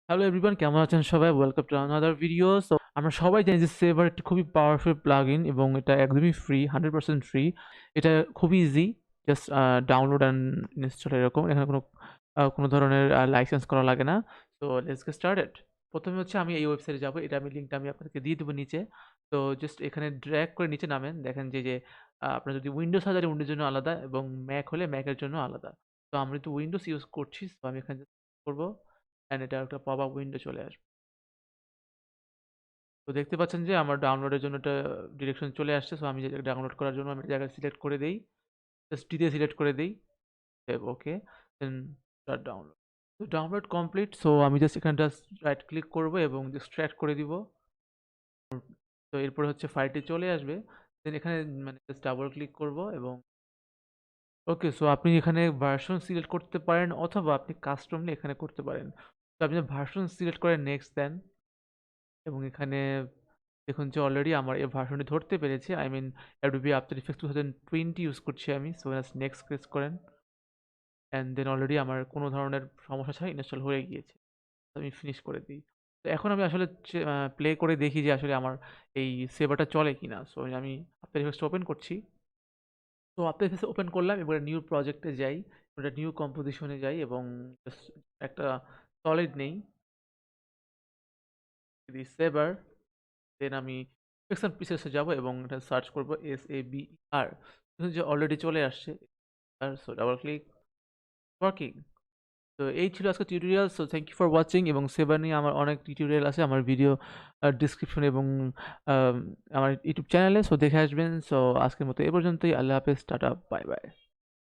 Hello everyone, কেমন আছেন সবাই? Welcome to another video. So আমরা সবাই জানি যে সেভার একটি খুবই পাওয়ারফুল প্লাগইন এবং এটা একদমই ফ্রি, 100% ফ্রি। এটা খুবই easy, just download and install এরকম। এখানে কোনো ধরনের লাইসেন্স করা লাগে না। So let's get started. প্রথমে হচ্ছে আমি এই ওয়েবসাইটে যাবো। লিঙ্কটা আমি আপনাদেরকে দিয়ে দেবো নিচে। তো জাস্ট এখানে ড্র্যাগ করে নিচে নামেন। দেখেন যে আপনার যদি উইন্ডোজ হয় তাহলে উইন্ডোজের জন্য আলাদা এবং ম্যাক হলে ম্যাকের জন্য আলাদা। তো আমরা তো উইন্ডোজ ইউজ করছি, তো আমি এখানে করবো অ্যান্ড এটা একটা পপ আপ উইন্ডো চলে আসবে। তো দেখতে পাচ্ছেন যে আমার ডাউনলোডের জন্য একটা ডিরেকশন চলে আসছে। সো আমি যে ডাউনলোড করার জন্য আমি জায়গায় সিলেক্ট করে দেই, জাস্ট ডি দিয়ে সিলেক্ট করে দেই, ওকে, দেন স্টার্ট ডাউনলোড। তো ডাউনলোড কমপ্লিট। সো আমি জাস্ট এখানে জাস্ট রাইট ক্লিক করব এবং জাস্ট ট্র্যাক করে দিব। তো এরপরে হচ্ছে ফাইলটি চলে আসবে। দেন এখানে মানে জাস্ট ডাবল ক্লিক করব এবং ওকে। সো আপনি এখানে ভার্সন সিলেক্ট করতে পারেন অথবা আপনি কাস্টমলি এখানে করতে পারেন। তো আপনি ভার্সন সিলেক্ট করে নেক্সট দেন এবং এখানে দেখুন যে অলরেডি আমার এই ভার্সনটি ধরতে পেরেছে। I mean Adobe After Effects 2020 use করছি আমি। সো নেক্সট প্রেস করেন অ্যান্ড দেন অলরেডি আমার কোনো ধরনের সমস্যা ছাড়া ইনস্টল হয়ে গিয়েছে। তো আমি ফিনিশ করে দিই। তো এখন আমি আসলে প্লে করে দেখি যে আসলে আমার এই সেভারটা চলে কিনা। সো আমি আফটার ইফেক্টস ওপেন করছি। তো আফটার ইফেক্টস ওপেন করলাম, এবারে নিউ প্রজেক্টে যাই, একটা নিউ কম্পোজিশনে যাই এবং just একটা সলিড নেই সেভার। দেন আমি সেকশন পিসেসে যাব এবং এটা সার্চ করব SAVER। দেখুন যে অলরেডি চলে আসছে। আর সো ডাবল ক্লিক, ওয়ার্কিং। তো এই ছিল আজকে tutorial. So thank you for watching এবং সেবার নিয়ে আমার অনেক টিউটোরিয়াল আছে আমার ভিডিও ডিসক্রিপশন এবং আম, আমার ইউটিউব চ্যানেলে। সো দেখে আসবেন। সো আজকের মতো এ পর্যন্তই। আল্লাহ হাফেজ, টাটা, বাই বাই।